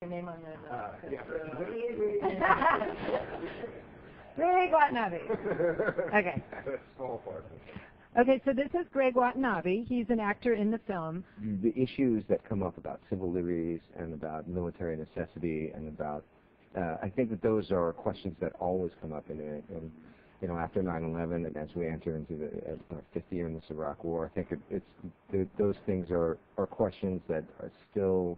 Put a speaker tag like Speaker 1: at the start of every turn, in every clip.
Speaker 1: Your name on the
Speaker 2: Yeah.
Speaker 1: Greg Watanabe. Okay.
Speaker 2: Small part.
Speaker 1: Okay, so this is Greg Watanabe. He's an actor in the film.
Speaker 2: The issues that come up about civil liberties and about military necessity and about, I think that those are questions that always come up in you know, after 9/11 and as we enter into the 50th year in this Iraq War. I think those things are questions that are still,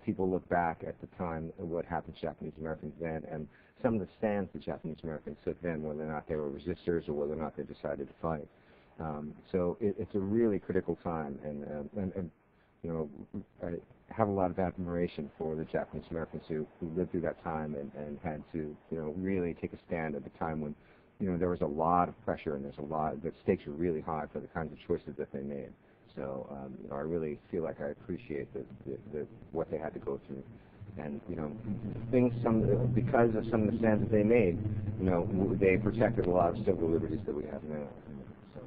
Speaker 2: people look back at the time of what happened to Japanese Americans then and some of the stands the Japanese Americans took then, whether or not they were resistors or whether or not they decided to fight. So it's a really critical time, and you know, I have a lot of admiration for the Japanese Americans who lived through that time and had to, you know, really take a stand at the time when, you know, there was a lot of pressure and the stakes were really high for the kinds of choices that they made. So you know, I really feel like I appreciate what they had to go through. And, you know, because of some of the stands that they made, you know, they protected a lot of civil liberties that we have now. So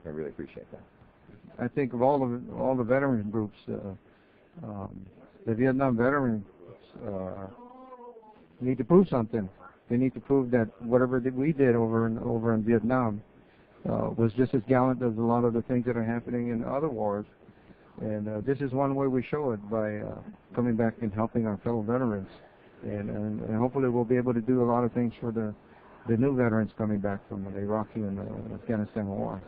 Speaker 2: I really appreciate that.
Speaker 3: I think of all the veteran groups, the Vietnam veterans need to prove something. They need to prove that whatever we did over in Vietnam was just as gallant as a lot of the things that are happening in other wars. And this is one way we show it, by coming back and helping our fellow veterans. And hopefully we'll be able to do a lot of things for the new veterans coming back from the Iraqi and the Afghanistan war.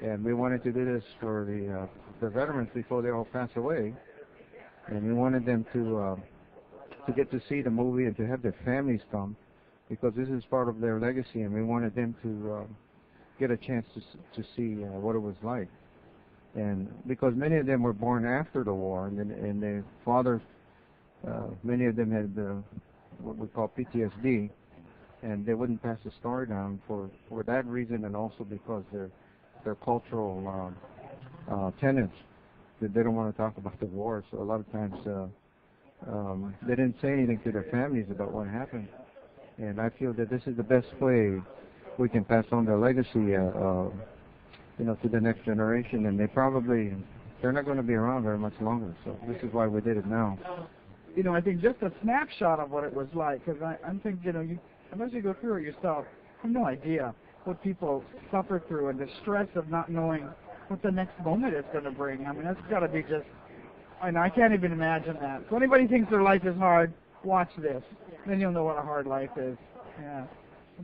Speaker 3: And we wanted to do this for the veterans before they all pass away. And we wanted them to get to see the movie and to have their families come, because this is part of their legacy, and we wanted them to get a chance to see what it was like. And because many of them were born after the war, and their fathers, many of them had what we call PTSD, and they wouldn't pass the story down for that reason, and also because their cultural tenets, that they don't want to talk about the war. So a lot of times they didn't say anything to their families about what happened. And I feel that this is the best way we can pass on their legacy, you know, to the next generation. And they're not going to be around very much longer. So this is why we did it now.
Speaker 4: You know, I think just a snapshot of what it was like, because I'm thinking, you know, unless you go through it yourself, you have no idea what people suffer through and the stress of not knowing what the next moment is going to bring. I mean, that's got to be just, I can't even imagine that. So anybody thinks their life is hard, watch this. Then you'll know what a hard life is. Yeah.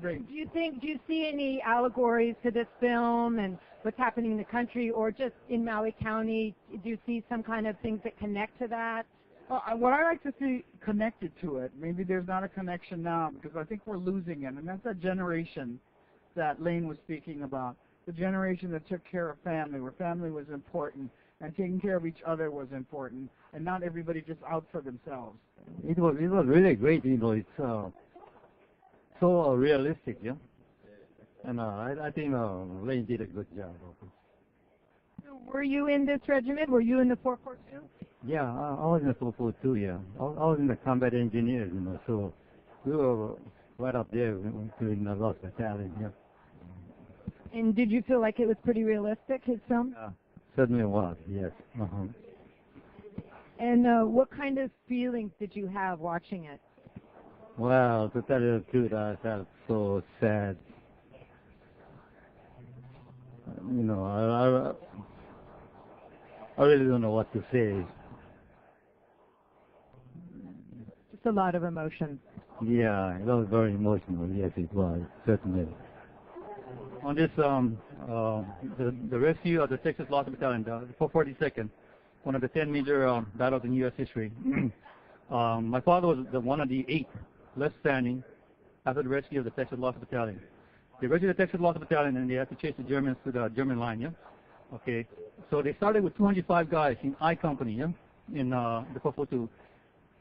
Speaker 4: Great.
Speaker 1: Do you see any allegories to this film and what's happening in the country, or just in Maui County? Do you see some kind of things that connect to that?
Speaker 4: What I like to see connected to it, maybe there's not a connection now, because I think we're losing it, and that's that generation that Lane was speaking about, the generation that took care of family, where family was important, and taking care of each other was important, and not everybody just out for themselves.
Speaker 5: It was really great, you know. It's so realistic, yeah. And I think Lane did a good job.
Speaker 1: Were you in this regiment? Were you in the 442?
Speaker 5: Yeah, I was in the 442, yeah. I was in the combat engineers, you know, so we were right up there in the Lost Battalion, yeah.
Speaker 1: And did you feel like it was pretty realistic, his film?
Speaker 5: Certainly was, yes.
Speaker 1: And what kind of feelings did you have watching it?
Speaker 5: Well, to tell you the truth, I felt so sad. You know, I really don't know what to say.
Speaker 1: Just a lot of emotion.
Speaker 5: Yeah, it was very emotional. Yes, it was, certainly. On this, the rescue of the Texas Lost Battalion, the 442nd, one of the 10 major battles in U.S. history. My father was one of the 8 left standing after the rescue of the Texas Lost Battalion. They rescued the Texas Lost Battalion, and they had to chase the Germans to the German line, yeah? Okay, so they started with 205 guys in I Company, yeah? In the 442.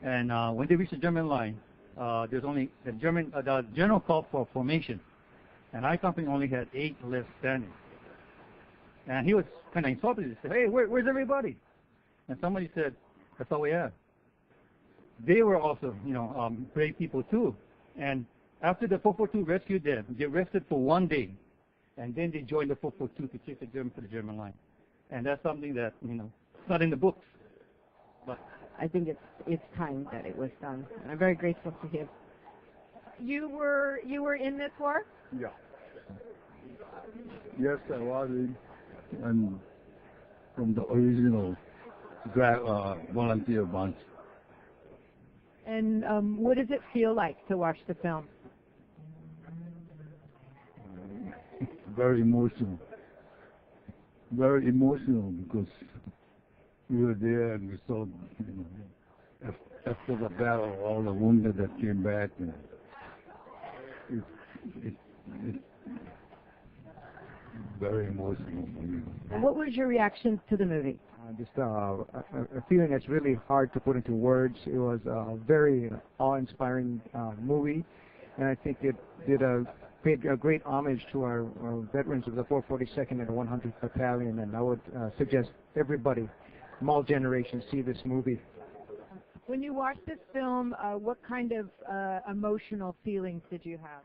Speaker 5: And when they reached the German line, there's only the general call for formation. And I Company only had 8 left standing. And he was kind of insulted. He said, hey, where's everybody? And somebody said, that's all we have. They were also, you know, brave people too. And after the 442 rescued them, they rested for 1 day. And then they joined the 442 to chase the Germans to the German line. And that's something that, you know, it's not in the books. But
Speaker 6: I think it's time that it was done. And I'm very grateful to him.
Speaker 1: You were in this war?
Speaker 7: Yeah. Yes, I was in, and from the original volunteer bunch.
Speaker 1: And what does it feel like to watch the film?
Speaker 7: Very emotional. Very emotional because we were there and we saw, after the battle, all the wounded that came back. And it's very emotional for me.
Speaker 1: What was your reaction to the movie?
Speaker 3: Just a feeling that's really hard to put into words. It was a very awe-inspiring movie, and I think it paid a great homage to our veterans of the 442nd and the 100th Battalion, and I would suggest everybody, from all generations, see this movie.
Speaker 1: When you watched this film, what kind of emotional feelings did you have?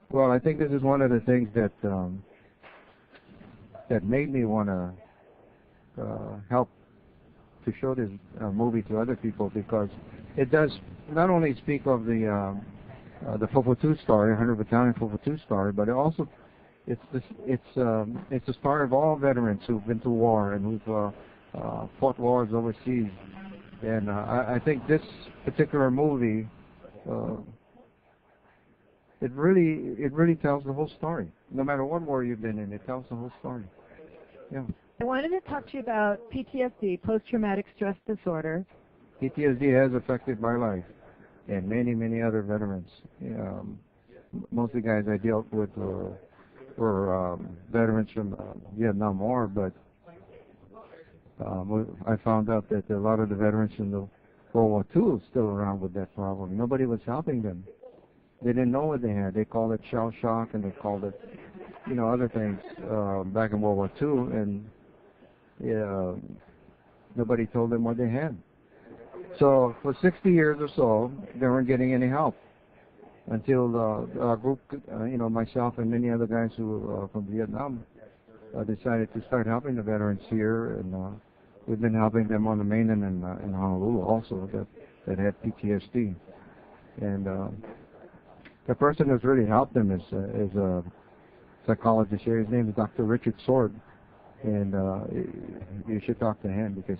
Speaker 3: Well, I think this is one of the things that that made me want to help to show this movie to other people, because it does not only speak of the 442 story, 100 Battalion 442 story, but it also it's the story of all veterans who've been to war and who've fought wars overseas. And I think this particular movie, it really tells the whole story. No matter what war you've been in, it tells the whole story. Yeah.
Speaker 1: I wanted to talk to you about PTSD, post-traumatic stress disorder.
Speaker 3: PTSD has affected my life and many other veterans. Most of the guys I dealt with were veterans from Vietnam War, but I found out that a lot of the veterans from the World War II are still around with that problem. Nobody was helping them. They didn't know what they had. They called it shell shock, and they called it, other things back in World War II, and nobody told them what they had. So for 60 years or so, they weren't getting any help until our group, myself and many other guys who were from Vietnam, decided to start helping the veterans here, and we've been helping them on the mainland and in Honolulu also that had PTSD. And the person who's really helped them is a psychologist here. His name is Dr. Richard Sword, and you should talk to him, because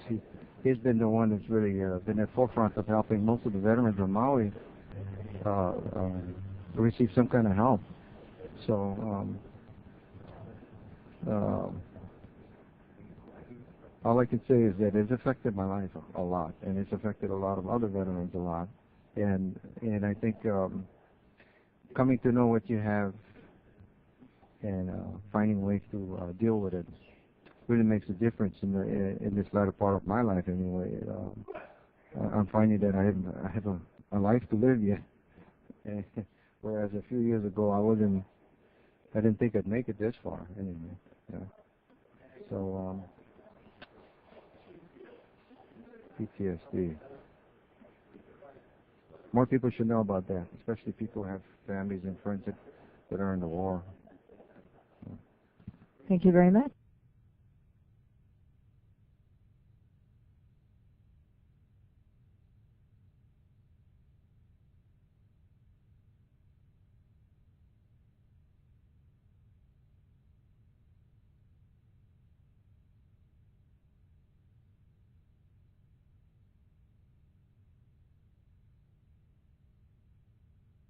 Speaker 3: he's been the one that's really been at the forefront of helping most of the veterans of Maui receive some kind of help. So all I can say is that it's affected my life a lot, and it's affected a lot of other veterans a lot. And I think coming to know what you have and finding ways to deal with it really makes a difference in this latter part of my life. Anyway, I'm finding that I have a life to live yet, whereas a few years ago I didn't think I'd make it this far. Anyway, yeah. So PTSD. More people should know about that, especially people who have families and friends that are in the war.
Speaker 1: Thank you very much.